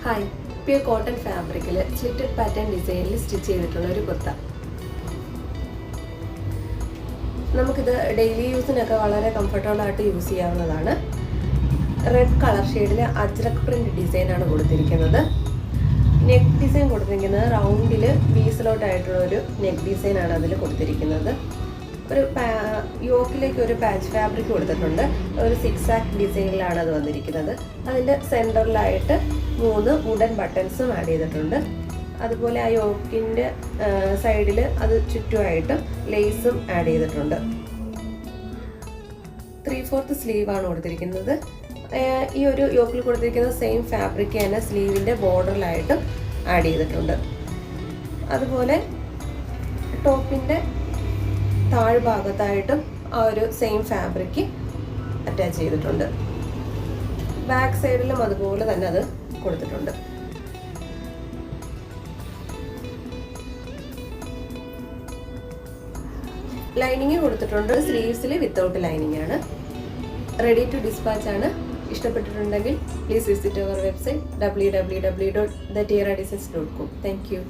Hi, pure cotton ഫാബ്രിക്കിൽ slitted pattern ഡിസൈനിൽ stitch ചെയ്തിട്ടുള്ള ഒരു കുർത്ത. നമുക്കിത് ഡെയിലി യൂസിനൊക്കെ വളരെ കംഫർട്ടബിളായിട്ട് യൂസ് ചെയ്യാവുന്നതാണ്. റെഡ് കളർ ഷെയ്ഡിൽ അജ്രക് പ്രിന്റ് ഡിസൈനാണ് കൊടുത്തിരിക്കുന്നത്. നെക്ക് ഡിസൈൻ കൊടുത്തിരിക്കുന്നത് റൗണ്ടിൽ പീസിലോട്ടായിട്ടുള്ള ഒരു നെക്ക് ഡിസൈനാണ് അതിൽ കൊടുത്തിരിക്കുന്നത്. ഒരു യോക്കിലേക്ക് ഒരു പാച്ച് ഫാബ്രിക് കൊടുത്തിട്ടുണ്ട്. ഒരു സിക്സാക് ഡിസൈനിലാണ് അത് വന്നിരിക്കുന്നത്. അതിൻ്റെ സെൻറ്ററിലായിട്ട് 3 വുഡൻ ബട്ടൺസും ആഡ് ചെയ്തിട്ടുണ്ട്. അതുപോലെ ആ യോക്കിൻ്റെ സൈഡിൽ അത് ചുറ്റുമായിട്ട് ലേസും ആഡ് ചെയ്തിട്ടുണ്ട്. 3/4 സ്ലീവാണ് കൊടുത്തിരിക്കുന്നത്. ഈ ഒരു യോക്കിൽ കൊടുത്തിരിക്കുന്ന സെയിം ഫാബ്രിക് തന്നെ സ്ലീവിൻ്റെ ബോർഡറിലായിട്ടും ആഡ് ചെയ്തിട്ടുണ്ട്. അതുപോലെ ടോപ്പിൻ്റെ താഴ്ഭാഗത്തായിട്ടും ആ ഒരു സെയിം ഫാബ്രിക് അറ്റാച്ച് ചെയ്തിട്ടുണ്ട്. ബാക്ക് സൈഡിലും അതുപോലെ തന്നെ അത് കൊടുത്തിട്ടുണ്ട്. ലൈനിങ് കൊടുത്തിട്ടുണ്ട്. സ്ലീവ്സിൽ വിത്തൗട്ട് ലൈനിങ് ആണ്. റെഡി ടു ഡിസ്പാച്ച് ആണ്. ഇഷ്ടപ്പെട്ടിട്ടുണ്ടെങ്കിൽ please visit our website www.thetiaradesigns.com. Thank U.